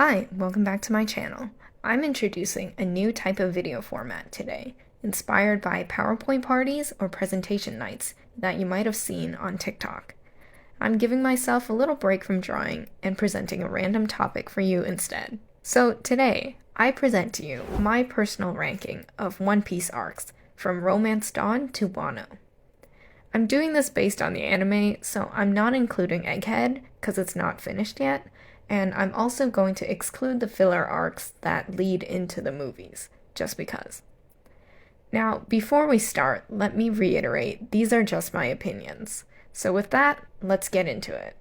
Hi, welcome back to my channel. I'm introducing a new type of video format today, inspired by PowerPoint parties or presentation nights that you might have seen on TikTok. I'm giving myself a little break from drawing and presenting a random topic for you instead. So today, I present to you my personal ranking of One Piece arcs, from Romance Dawn to Wano. I'm doing this based on the anime, so I'm not including Egghead because it's not finished yet, and I'm also going to exclude the filler arcs that lead into the movies, just because. Now, before we start, let me reiterate, these are just my opinions. So with that, let's get into it.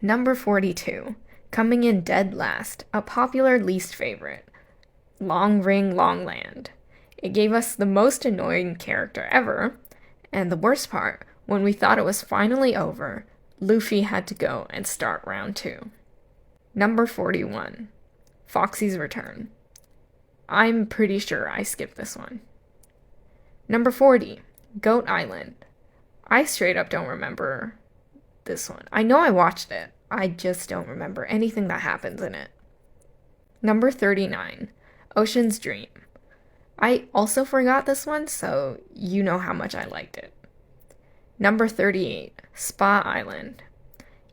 Number 42, coming in dead last, a popular least favorite, Long Ring Long Land. It gave us the most annoying character ever, and the worst part, when we thought it was finally over, Luffy had to go and start round 2. Number 41, Foxy's Return. I'm pretty sure I skipped this one. Number 40, Goat Island. I straight up don't remember this one. I know I watched it, I just don't remember anything that happens in it. Number 39, Ocean's Dream. I also forgot this one, so you know how much I liked it. Number 38, Spa Island.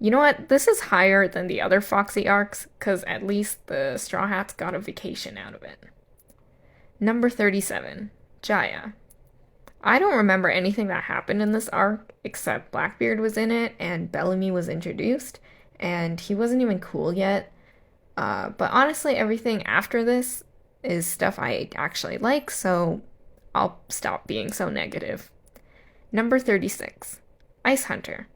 You know what? This is higher than the other Foxy arcs, because at least the Straw Hats got a vacation out of it. Number 37, Jaya. I don't remember anything that happened in this arc, except Blackbeard was in it, and Bellamy was introduced, and he wasn't even cool yet. But honestly, everything after this is stuff I actually like, so I'll stop being so negative. Number 36, Ice Hunter.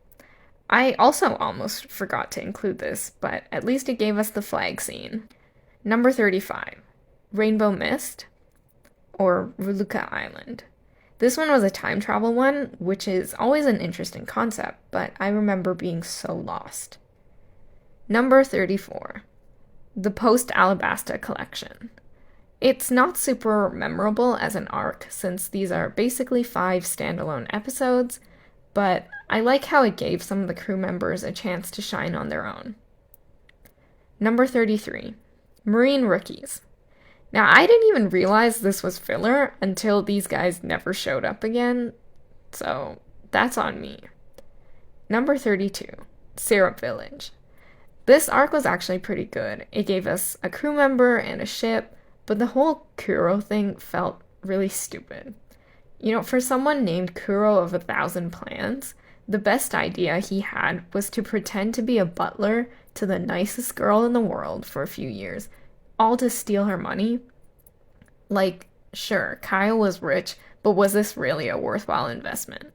I also almost forgot to include this, but at least it gave us the flag scene. Number 35, Rainbow Mist, or Ruluka Island. This one was a time travel one, which is always an interesting concept, but I remember being so lost. Number 34, the Post-Alabasta Collection. It's not super memorable as an arc, since these are basically 5 standalone episodes, but I like how it gave some of the crew members a chance to shine on their own. Number 33, Marine Rookies. Now, I didn't even realize this was filler until these guys never showed up again, so that's on me. Number 32, Syrup Village. This arc was actually pretty good. It gave us a crew member and a ship, but the whole Kuro thing felt really stupid. You know, for someone named Kuro of 1,000 Plans, the best idea he had was to pretend to be a butler to the nicest girl in the world for a few years, all to steal her money. Like, sure, Kyle was rich, but was this really a worthwhile investment?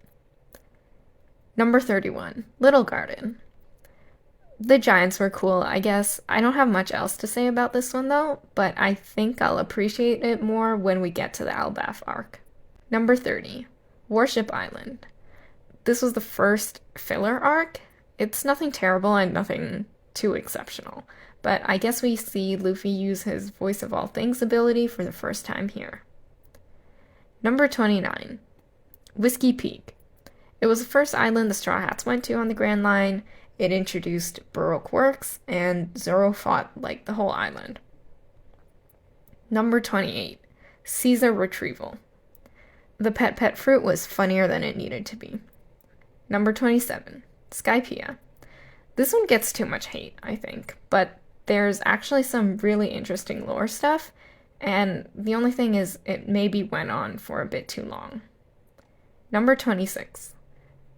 Number 31, Little Garden. The giants were cool, I guess. I don't have much else to say about this one though, but I think I'll appreciate it more when we get to the Elbaf arc. Number 30, Warship Island. This was the first filler arc. It's nothing terrible and nothing too exceptional, but I guess we see Luffy use his Voice of All Things ability for the first time here. Number 29, Whiskey Peak. It was the first island the Straw Hats went to on the Grand Line. It introduced Baroque works, and Zoro fought like the whole island. Number 28, Caesar Retrieval. The pet fruit was funnier than it needed to be. Number 27, Skypiea. This one gets too much hate, I think, but there's actually some really interesting lore stuff, and the only thing is it maybe went on for a bit too long. Number 26.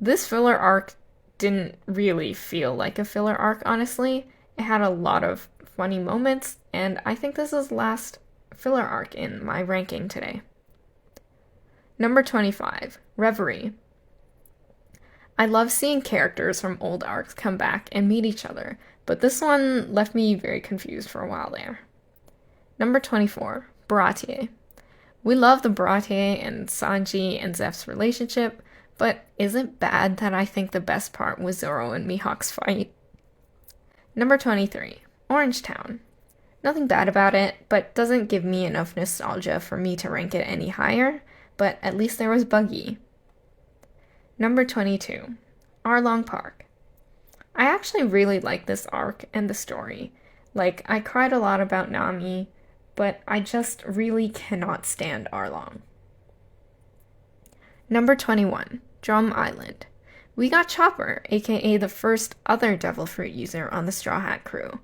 This filler arc didn't really feel like a filler arc, honestly. It had a lot of funny moments, and I think this is the last filler arc in my ranking today. Number 25, Reverie. I love seeing characters from old arcs come back and meet each other, but this one left me very confused for a while there. Number 24, Baratie. We love the Baratie and Sanji and Zeph's relationship, but is it bad that I think the best part was Zoro and Mihawk's fight? Number 23, Orange Town. Nothing bad about it, but doesn't give me enough nostalgia for me to rank it any higher, but at least there was Buggy. Number 22, Arlong Park. I actually really like this arc and the story. Like, I cried a lot about Nami, but I just really cannot stand Arlong. Number 21, Drum Island. We got Chopper, aka the first other Devil Fruit user on the Straw Hat crew,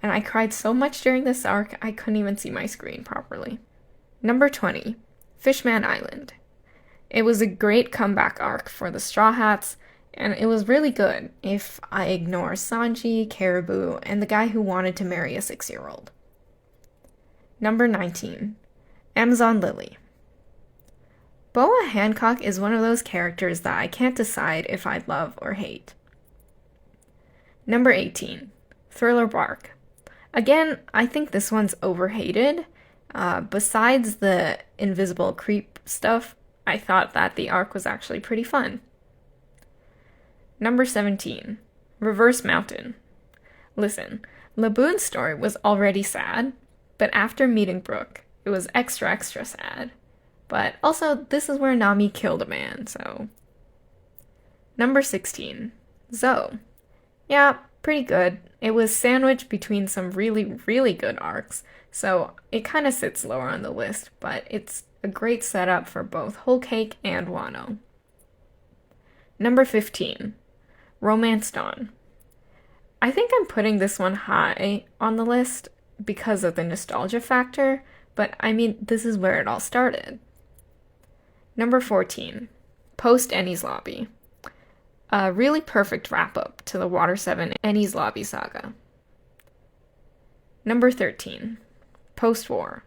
and I cried so much during this arc I couldn't even see my screen properly. Number 20, Fishman Island. It was a great comeback arc for the Straw Hats, and it was really good if I ignore Sanji, Caribou, and the guy who wanted to marry a 6-year-old. Number 19, Amazon Lily. Boa Hancock is one of those characters that I can't decide if I love or hate. Number 18, Thriller Bark. Again, I think this one's overhated. Besides the invisible creep stuff, I thought that the arc was actually pretty fun. Number 17, Reverse Mountain. Listen, Laboon's story was already sad, but after meeting Brook, it was extra sad. But also, this is where Nami killed a man, so... Number 16, Zoe. Yeah, pretty good. It was sandwiched between some really good arcs, so it kind of sits lower on the list, but it's a great setup for both Whole Cake and Wano. Number 15, Romance Dawn. I think I'm putting this one high on the list because of the nostalgia factor, but I mean, this is where it all started. Number 14, Post Enies Lobby. A really perfect wrap-up to the Water 7 Enies Lobby saga. Number 13, Post-War.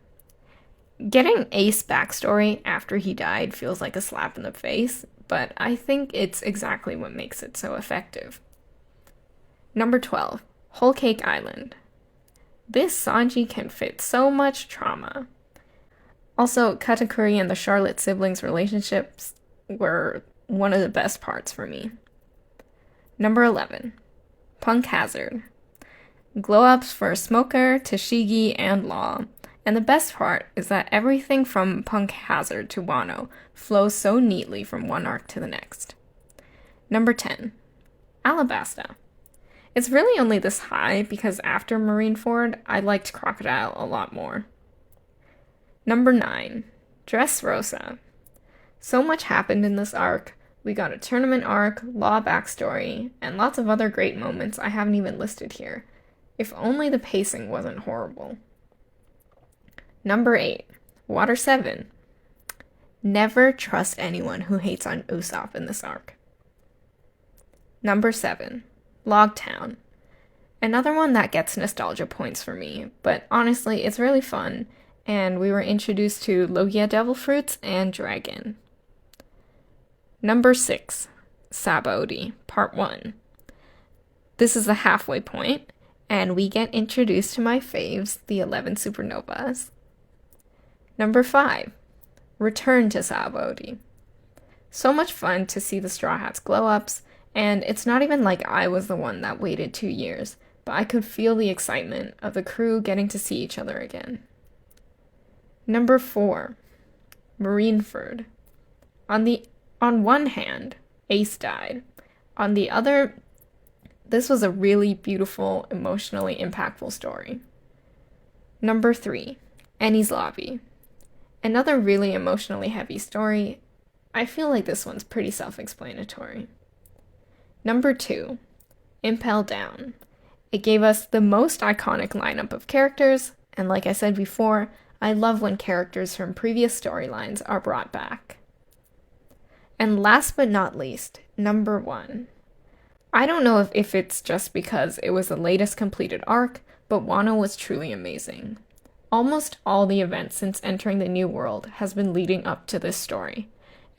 Getting Ace backstory after he died feels like a slap in the face, but I think it's exactly what makes it so effective. Number 12, Whole Cake Island. This Sanji can fit so much trauma. Also, Katakuri and the Charlotte siblings' relationships were one of the best parts for me. Number 11, Punk Hazard. Glow-ups for Smoker, Tashigi, and Law. And the best part is that everything from Punk Hazard to Wano flows so neatly from one arc to the next. Number 10, Alabasta. It's really only this high because after Marineford, I liked Crocodile a lot more. Number 9, Dressrosa. So much happened in this arc. We got a tournament arc, Law backstory, and lots of other great moments I haven't even listed here. If only the pacing wasn't horrible. Number 8, Water 7. Never trust anyone who hates on Usopp in this arc. Number 7, Logtown. Another one that gets nostalgia points for me, but honestly, it's really fun, and we were introduced to Logia Devil Fruits and Dragon. Number 6, Sabaody, Part 1. This is the halfway point, and we get introduced to my faves, the 11 Supernovas. Number 5, Return to Sabaody. So much fun to see the Straw Hats glow-ups, and it's not even like I was the one that waited 2 years, but I could feel the excitement of the crew getting to see each other again. Number 4, Marineford. On one hand, Ace died. On the other, this was a really beautiful, emotionally impactful story. Number 3, Enies Lobby. Another really emotionally heavy story. I feel like this one's pretty self-explanatory. Number 2, Impel Down. It gave us the most iconic lineup of characters, and like I said before, I love when characters from previous storylines are brought back. And last but not least, number 1. I don't know if it's just because it was the latest completed arc, but Wano was truly amazing. Almost all the events since entering the New World has been leading up to this story.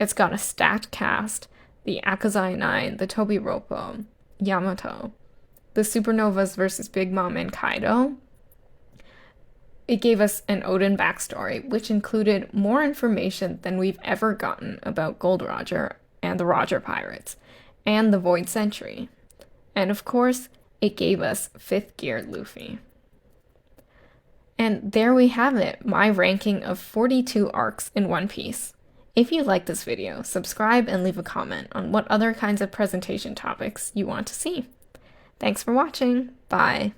It's got a stacked cast, the Akazai 9, the Tobiropo, Yamato, the Supernovas versus Big Mom and Kaido. It gave us an Oden backstory, which included more information than we've ever gotten about Gold Roger and the Roger Pirates, and the Void Century. And of course, it gave us 5th Gear Luffy. And there we have it, my ranking of 42 arcs in One Piece. If you like this video, subscribe and leave a comment on what other kinds of presentation topics you want to see. Thanks for watching. Bye.